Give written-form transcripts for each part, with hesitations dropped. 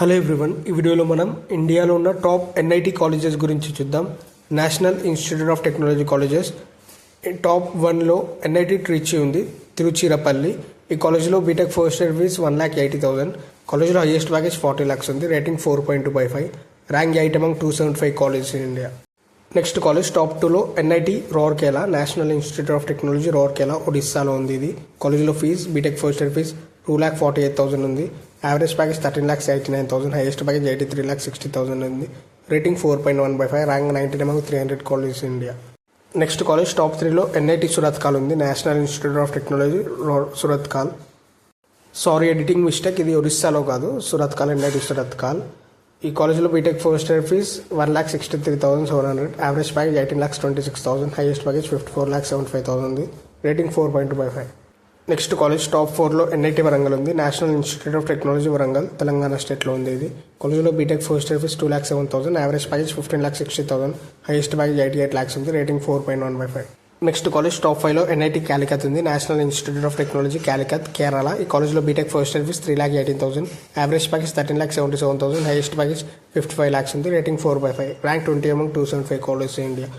Hello everyone, ఈ వీడియోలో మనం ఇండియాలో ఉన్న టాప్ ఎన్ఐటి కాలేజెస్ గురించి చూద్దాం. National institute of technology colleges top 1లో ఎన్ఐటి ట్రిచి ఉంది, తిరుచిరపల్లి. ఈ కాలేజీలో బీటెక్ ఫస్ట్ ఇయర్ ఫీజ్ 1,80,000. కాలేజీలో హైయెస్ట్ ప్యాకేజ్ 40 lakhs ఉంది. Rating 4.2/5. Rank 8 among 275 colleges in India. Next college top 2లో NIT Rourkela, national institute of technology Rourkela, ఒడిస్సాలో ఉంది. ఇది కాలేజీలో fee B Tech first year fee 2,48,000 ఉంది. Average package 13,89,000. హైయెస్ట్ ప్యాకేజ్ 83,60,000 ఉంది. Rating 4.1/5. Rank 19 among 300 colleges in India. Next college top 3లో NIT Surathkal ఉంది, national institute of technology Surathkal. Sorry, editing mistake, ఇది ఒరిస్సాలో కాదు, సురత్కాల్, ఎన్ఐటి సురత్కాల్. ఈ కాలేజీలో BTech first year fees 1,63,700. Average package 18,26,000. Highest package 54,75,000 ఉంది. రేటింగ్ 4.2/5. నెక్స్ట్ కాలేజ్ టాప్ 4లో ఎన్ఐటి వరంగల్ ఉంది, national institute of technology Warangal, Telangana స్టేట్లో ఉంది. ఇది కాలేజీలో BTech first year fees 2,07,000. Average package 15,60,000. Highest package 88 lakhs ఉంది. రేటింగ్ 4.1/5. నెక్స్ట్ కాలేజ్ టాప్ 5లో ఎన్ఐటి క్యాలికత్ ఉంది, national institute of technology Calicut, Kerala. ఈ కాలేజీలో BTech first year fees 3,18,000. Average package 13,77,000. Highest package 55 lakhs ఉంది. Rating 4/5. Rank 20 among 275 colleges in India.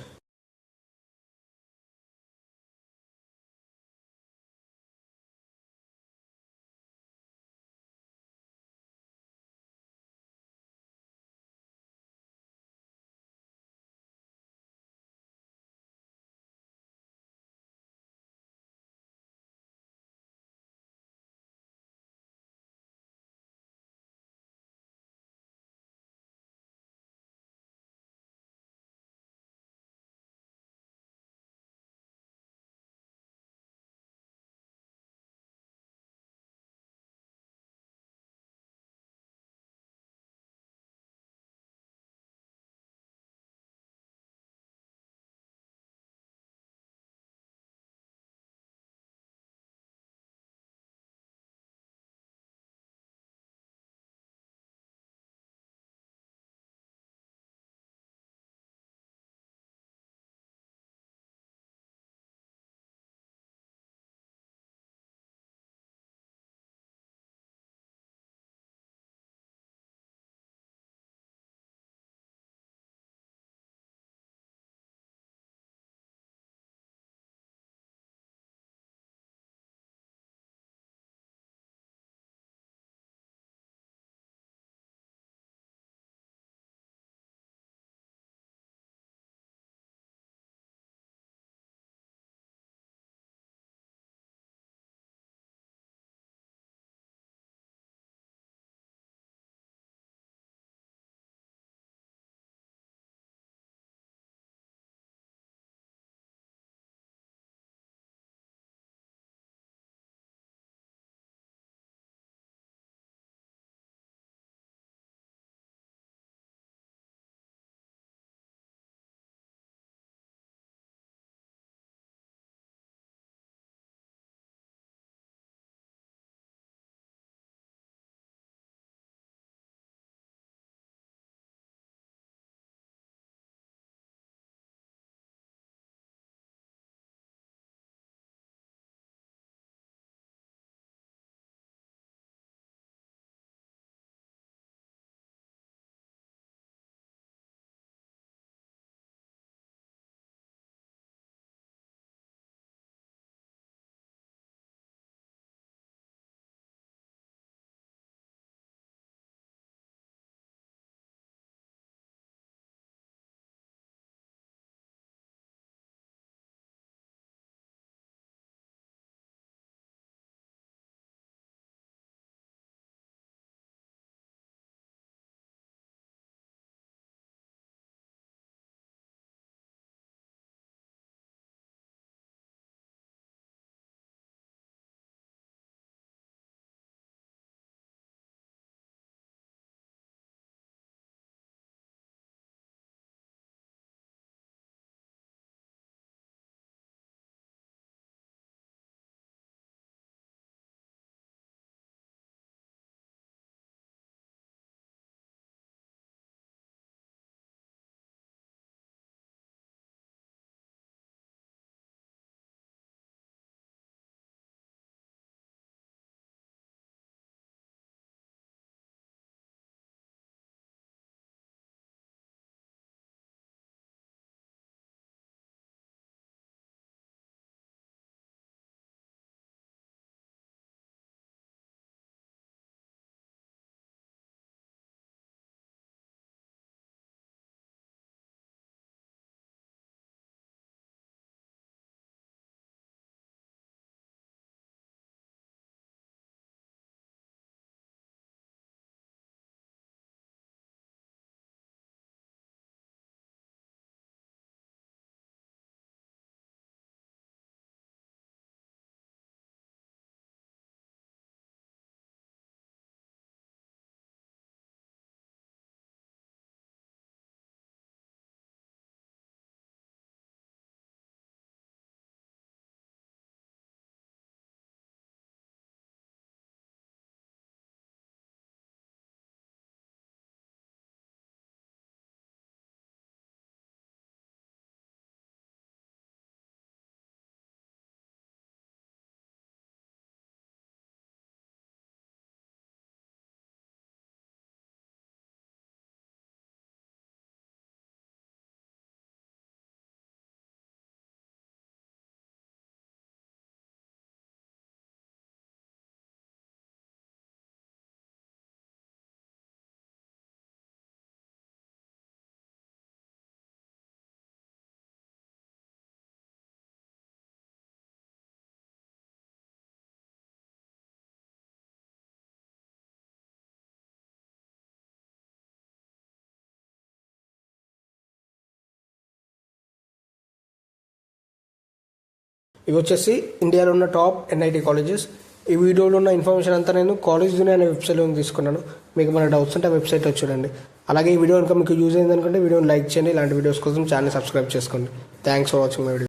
ఇవి వచ్చేసి ఇండియాలో ఉన్న టాప్ ఎన్ఐటి కాలేజెస్. ఈ వీడియోలో ఉన్న ఇన్ఫర్మేషన్ అంతా నేను కాలేజ్ దునియా అనే వెబ్సైట్లో తీసుకున్నాను. మీకు ఏమైనా డౌట్స్ ఉంటే ఆ వెబ్సైట్లో చూడండి. అలాగే ఈ వీడియో కనుక మీకు యూజ్ అయింది అనుకుంటే వీడియోని లైక్ చేయండి. ఇలాంటి వీడియోస్ కోసం ఛానల్ సబ్స్క్రైబ్ చేసుకోండి. Thanks for watching my video.